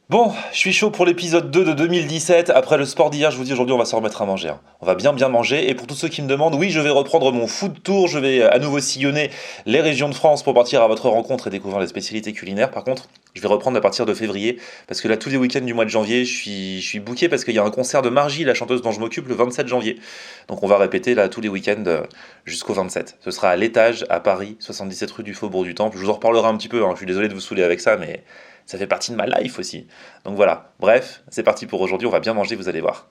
Bon, je suis chaud pour l'épisode 2 de 2017. Après le sport d'hier, je vous dis aujourd'hui on va se remettre à manger, hein. On va bien manger. Et pour tous ceux qui me demandent, oui, je vais reprendre mon food tour. Je vais à nouveau sillonner les régions de France pour partir à votre rencontre et découvrir les spécialités culinaires. Par contre, je vais reprendre à partir de février. Parce que là, tous les week-ends du mois de janvier, je suis booké parce qu'il y a un concert de Margie, la chanteuse dont je m'occupe, le 27 janvier. Donc on va répéter là tous les week-ends jusqu'au 27. Ce sera à l'étage, à Paris, 77 rue du Faubourg du Temple. Je vous en reparlerai un petit peu, hein. Je suis désolé de vous saouler avec ça, mais ça fait partie de ma life aussi. Donc voilà, bref, c'est parti pour aujourd'hui, on va bien manger, vous allez voir.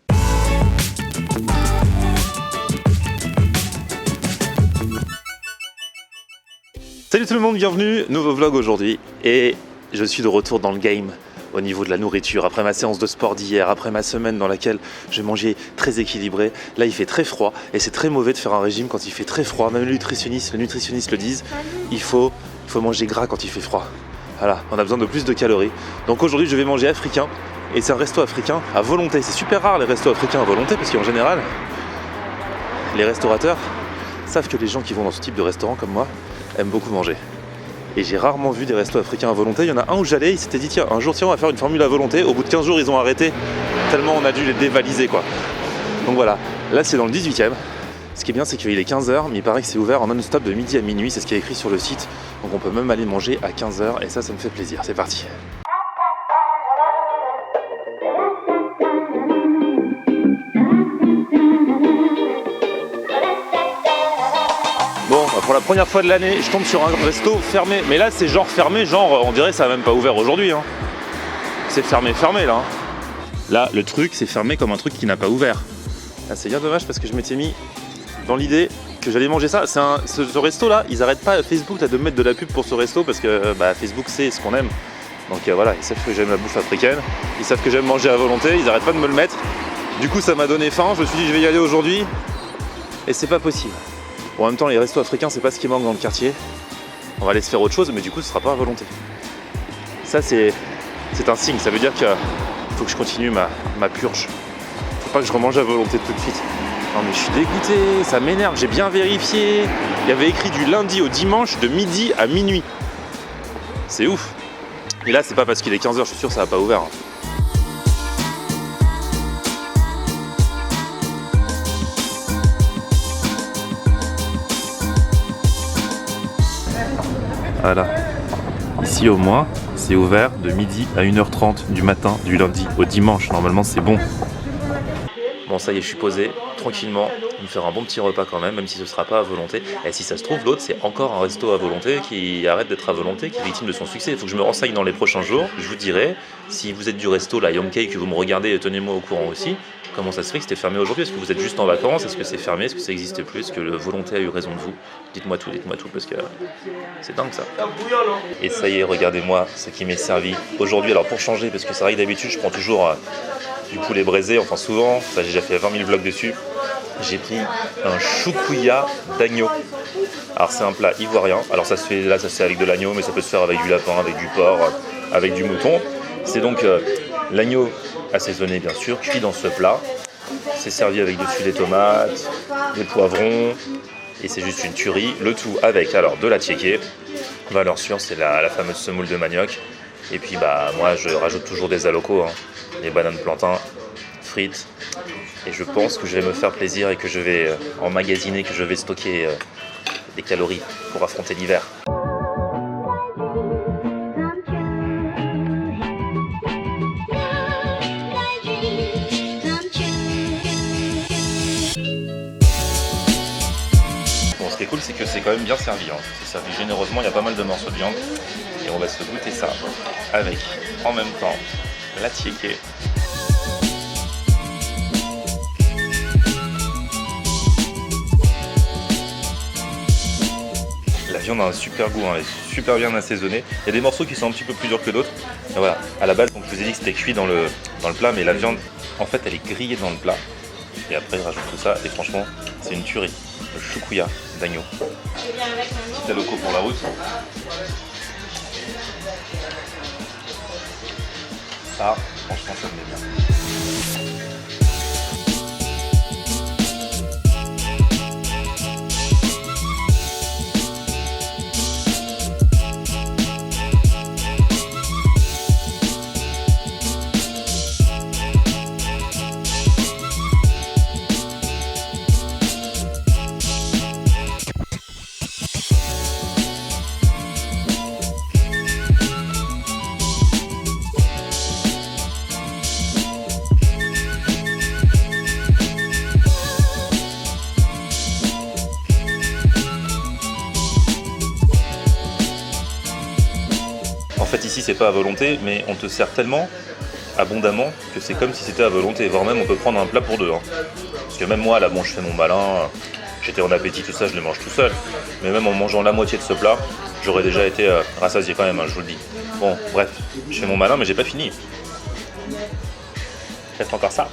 Salut tout le monde, bienvenue, nouveau vlog aujourd'hui. Et je suis de retour dans le game au niveau de la nourriture. Après ma séance de sport d'hier, après ma semaine dans laquelle j'ai mangé très équilibré, là il fait très froid et c'est très mauvais de faire un régime quand il fait très froid. Même les nutritionnistes le disent, il faut manger gras quand il fait froid. Voilà, on a besoin de plus de calories. Donc aujourd'hui je vais manger africain. Et c'est un resto africain à volonté. C'est super rare les restos africains à volonté parce qu'en général, les restaurateurs savent que les gens qui vont dans ce type de restaurant comme moi aiment beaucoup manger. Et j'ai rarement vu des restos africains à volonté. Il y en a un où j'allais, ils s'étaient dit tiens, un jour on va faire une formule à volonté. Au bout de 15 jours ils ont arrêté tellement on a dû les dévaliser quoi. Donc voilà, là c'est dans le 18e. Ce qui est bien, c'est qu'il est 15h, mais il paraît que c'est ouvert en non-stop de midi à minuit, c'est ce qui est écrit sur le site. Donc on peut même aller manger à 15h, et ça me fait plaisir. C'est parti. Bon, pour la première fois de l'année, je tombe sur un resto fermé. Mais là, c'est genre fermé, genre on dirait que ça n'a même pas ouvert aujourd'hui, hein. C'est fermé là. Là, le truc, c'est fermé comme un truc qui n'a pas ouvert. Là, c'est bien dommage parce que je m'étais mis dans l'idée que j'allais manger ça. Ce resto là, ils arrêtent pas Facebook là, de mettre de la pub pour ce resto parce que Facebook c'est ce qu'on aime. Donc voilà, ils savent que j'aime la bouffe africaine, ils savent que j'aime manger à volonté, ils arrêtent pas de me le mettre. Du coup ça m'a donné faim, je me suis dit je vais y aller aujourd'hui et c'est pas possible. Bon, en même temps les restos africains c'est pas ce qui manque dans le quartier. On va aller se faire autre chose mais du coup ce sera pas à volonté. Ça c'est un signe, ça veut dire qu'il faut que je continue ma purge. Faut pas que je remange à volonté tout de suite. Non mais je suis dégoûté, ça m'énerve, j'ai bien vérifié. Il y avait écrit du lundi au dimanche de midi à minuit. C'est ouf. Et là c'est pas parce qu'il est 15h, je suis sûr que ça va pas ouvert, hein. Voilà. Ici au moins, c'est ouvert de midi à 1h30 du matin, du lundi au dimanche. Normalement c'est bon. Bon ça y est, je suis posé, tranquillement, me faire un bon petit repas quand même si ce sera pas à volonté. Et si ça se trouve, l'autre c'est encore un resto à volonté qui arrête d'être à volonté, qui est victime de son succès. Il faut que je me renseigne dans les prochains jours, je vous dirai, si vous êtes du resto, la Young Cake, que vous me regardez, tenez-moi au courant aussi, comment ça se fait que c'était fermé aujourd'hui. Est-ce que vous êtes juste en vacances? Est-ce que c'est fermé? Est-ce que ça n'existe plus? Est-ce que le volonté a eu raison de vous? Dites-moi tout, parce que c'est dingue ça. Et ça y est, regardez-moi ce qui m'est servi aujourd'hui. Alors pour changer, parce que c'est vrai que d'habitude je prends toujours du poulet braisé, enfin souvent, ça j'ai déjà fait 20 000 vlogs dessus. J'ai pris un choukouya d'agneau. Alors c'est un plat ivoirien. Alors ça se fait avec de l'agneau, mais ça peut se faire avec du lapin, avec du porc, avec du mouton. C'est donc l'agneau assaisonné bien sûr, cuit dans ce plat. C'est servi avec dessus des tomates, des poivrons, et c'est juste une tuerie. Le tout avec alors de la tchéké. Valeur sûre, c'est la fameuse semoule de manioc. Et puis moi je rajoute toujours des alocos, hein. Les bananes plantains, frites. Et je pense que je vais me faire plaisir et que je vais emmagasiner, que je vais stocker des calories pour affronter l'hiver. Bon, ce qui est cool, c'est que c'est quand même bien servi, hein. C'est servi généreusement, il y a pas mal de morceaux de viande. Et on va se goûter ça avec, en même temps, la tchéké. La viande a un super goût, hein, elle est super bien assaisonnée. Il y a des morceaux qui sont un petit peu plus durs que d'autres. Et voilà, à la base, donc, je vous ai dit que c'était cuit dans le plat, mais la viande, en fait, elle est grillée dans le plat. Et après, je rajoute tout ça, et franchement, c'est une tuerie. Le choukouya d'agneau. Petit aloco pour la route. Ça, franchement, ça me met bien. c'est pas à volonté, mais on te sert tellement abondamment que c'est comme si c'était à volonté, voire même on peut prendre un plat pour deux. Hein. Parce que même moi, là, bon, je fais mon malin, j'étais en appétit, tout ça, je les mange tout seul. Mais même en mangeant la moitié de ce plat, j'aurais déjà été rassasié quand même, hein, je vous le dis. Bon, bref, je fais mon malin, mais j'ai pas fini. Reste encore ça.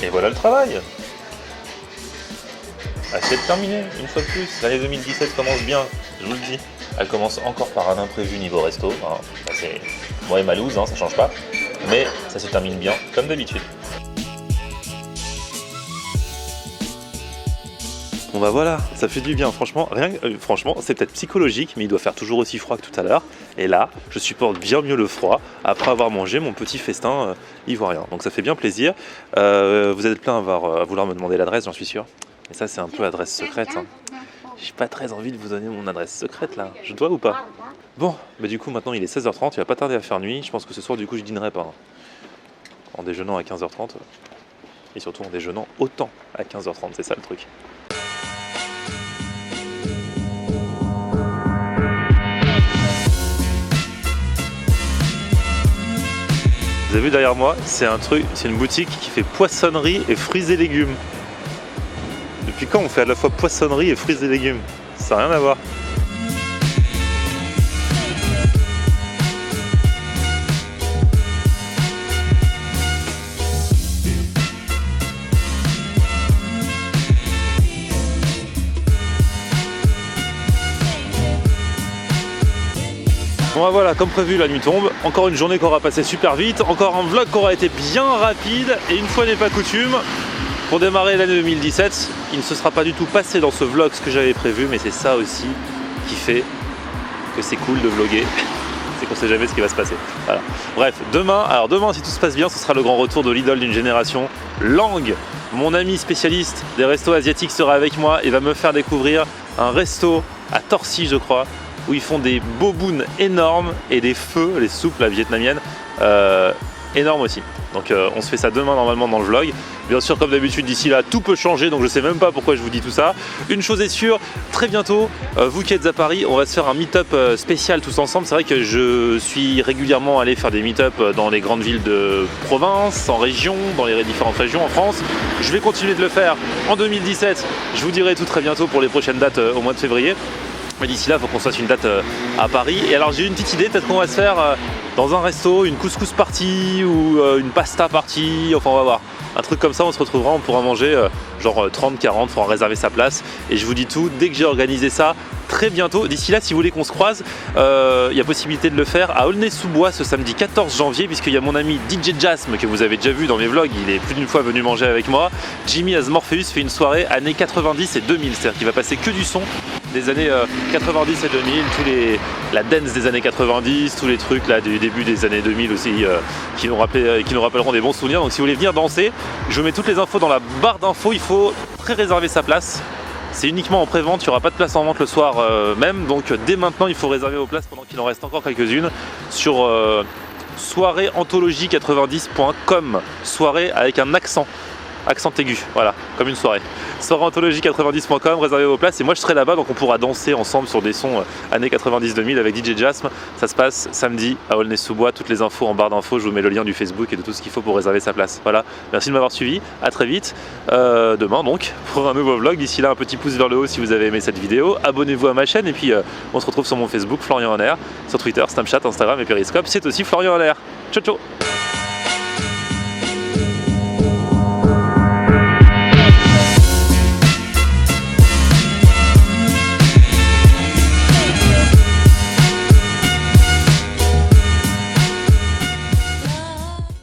Et voilà le travail. Assiette terminée, une fois de plus. L'année 2017 commence bien, je vous le dis. Elle commence encore par un imprévu niveau resto. Hein. C'est moi et ma loose, hein, ça change pas. Mais ça se termine bien, comme d'habitude. Bon bah voilà, ça fait du bien, franchement, franchement c'est peut-être psychologique, mais il doit faire toujours aussi froid que tout à l'heure. Et là, je supporte bien mieux le froid après avoir mangé mon petit festin ivoirien. Donc ça fait bien plaisir. Vous êtes plein à vouloir me demander l'adresse, j'en suis sûr. Et ça c'est un peu adresse secrète. Hein. J'ai pas très envie de vous donner mon adresse secrète là, je dois ou pas? Bon, bah du coup maintenant il est 16h30, il va pas tarder à faire nuit. Je pense que ce soir du coup je dînerai pas. Hein. En déjeunant à 15h30. Et surtout en déjeunant autant à 15h30, c'est ça le truc. Vous avez vu derrière moi, c'est une boutique qui fait poissonnerie et fruits et légumes. Depuis quand on fait à la fois poissonnerie et fruits et légumes? Ça n'a rien à voir. Bon bah voilà, comme prévu la nuit tombe, encore une journée qui aura passé super vite, encore un vlog qui aura été bien rapide, et une fois n'est pas coutume, pour démarrer l'année 2017, il ne se sera pas du tout passé dans ce vlog ce que j'avais prévu, mais c'est ça aussi qui fait que c'est cool de vlogger, c'est qu'on sait jamais ce qui va se passer. Voilà. Bref, demain si tout se passe bien, ce sera le grand retour de l'idole d'une génération, Lang, mon ami spécialiste des restos asiatiques sera avec moi et va me faire découvrir un resto à Torcy je crois, où ils font des bobounes énormes et des feux, les soupes la vietnamienne, énormes aussi. Donc on se fait ça demain normalement dans le vlog. Bien sûr comme d'habitude d'ici là tout peut changer, donc je sais même pas pourquoi je vous dis tout ça. Une chose est sûre, très bientôt, vous qui êtes à Paris, on va se faire un meet-up spécial tous ensemble. C'est vrai que je suis régulièrement allé faire des meet-up dans les grandes villes de province, en région, dans les différentes régions en France. Je vais continuer de le faire en 2017, je vous dirai tout très bientôt pour les prochaines dates au mois de février. Mais d'ici là, il faut qu'on se fasse une date à Paris. Et alors j'ai une petite idée, peut-être qu'on va se faire dans un resto, une couscous party ou une pasta party, enfin on va voir. Un truc comme ça, on se retrouvera, on pourra manger genre 30-40, il faudra réserver sa place. Et je vous dis tout, dès que j'ai organisé ça, très bientôt. D'ici là, si vous voulez qu'on se croise, il y a possibilité de le faire à Aulnay-sous-Bois ce samedi 14 janvier, puisqu'il y a mon ami DJ Jasm, que vous avez déjà vu dans mes vlogs, il est plus d'une fois venu manger avec moi. Jimmy as Morpheus fait une soirée années 90 et 2000, c'est-à-dire qu'il va passer que du son des années 90 et 2000, la dance des années 90, tous les trucs là du début des années 2000 aussi qui nous rappelleront des bons souvenirs. Donc si vous voulez venir danser, je vous mets toutes les infos dans la barre d'infos, il faut pré-réserver sa place. C'est uniquement en pré-vente, il n'y aura pas de place en vente le soir même, donc dès maintenant il faut réserver vos places pendant qu'il en reste encore quelques-unes sur soiréeanthologie90.com, soirée avec un accent aigu, voilà, comme une soirée. Soiréeanthologie90.com, réservez vos places et moi je serai là-bas, donc on pourra danser ensemble sur des sons années 90-2000 avec DJ Jasm. Ça se passe samedi à Aulnay-sous-Bois, toutes les infos en barre d'infos, je vous mets le lien du Facebook et de tout ce qu'il faut pour réserver sa place. Voilà, merci de m'avoir suivi, à très vite, demain donc, pour un nouveau vlog. D'ici là, un petit pouce vers le haut si vous avez aimé cette vidéo, abonnez-vous à ma chaîne et puis on se retrouve sur mon Facebook, Florian en Air, sur Twitter, Snapchat, Instagram et Periscope, c'est aussi Florian en Air. Ciao ciao.